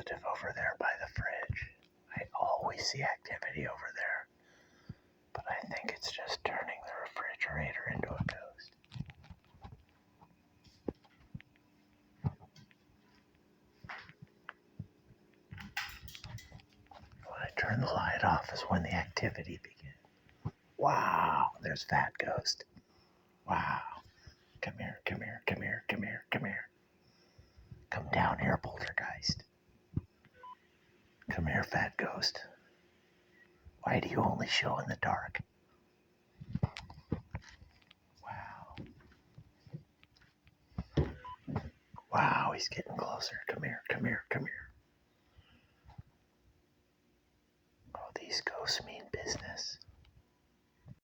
positive over there by the fridge. I always see activity over there. But I think it's just turning the refrigerator into a ghost. When I turn the light off is when the activity begins. Wow, there's Fat Ghost. Wow. Come here, come here, come here, come here, come here. Come down here, Poltergeist. Come here, Fat Ghost. Why do you only show in the dark? Wow. Wow, he's getting closer. Come here, come here, come here. Oh, these ghosts mean business.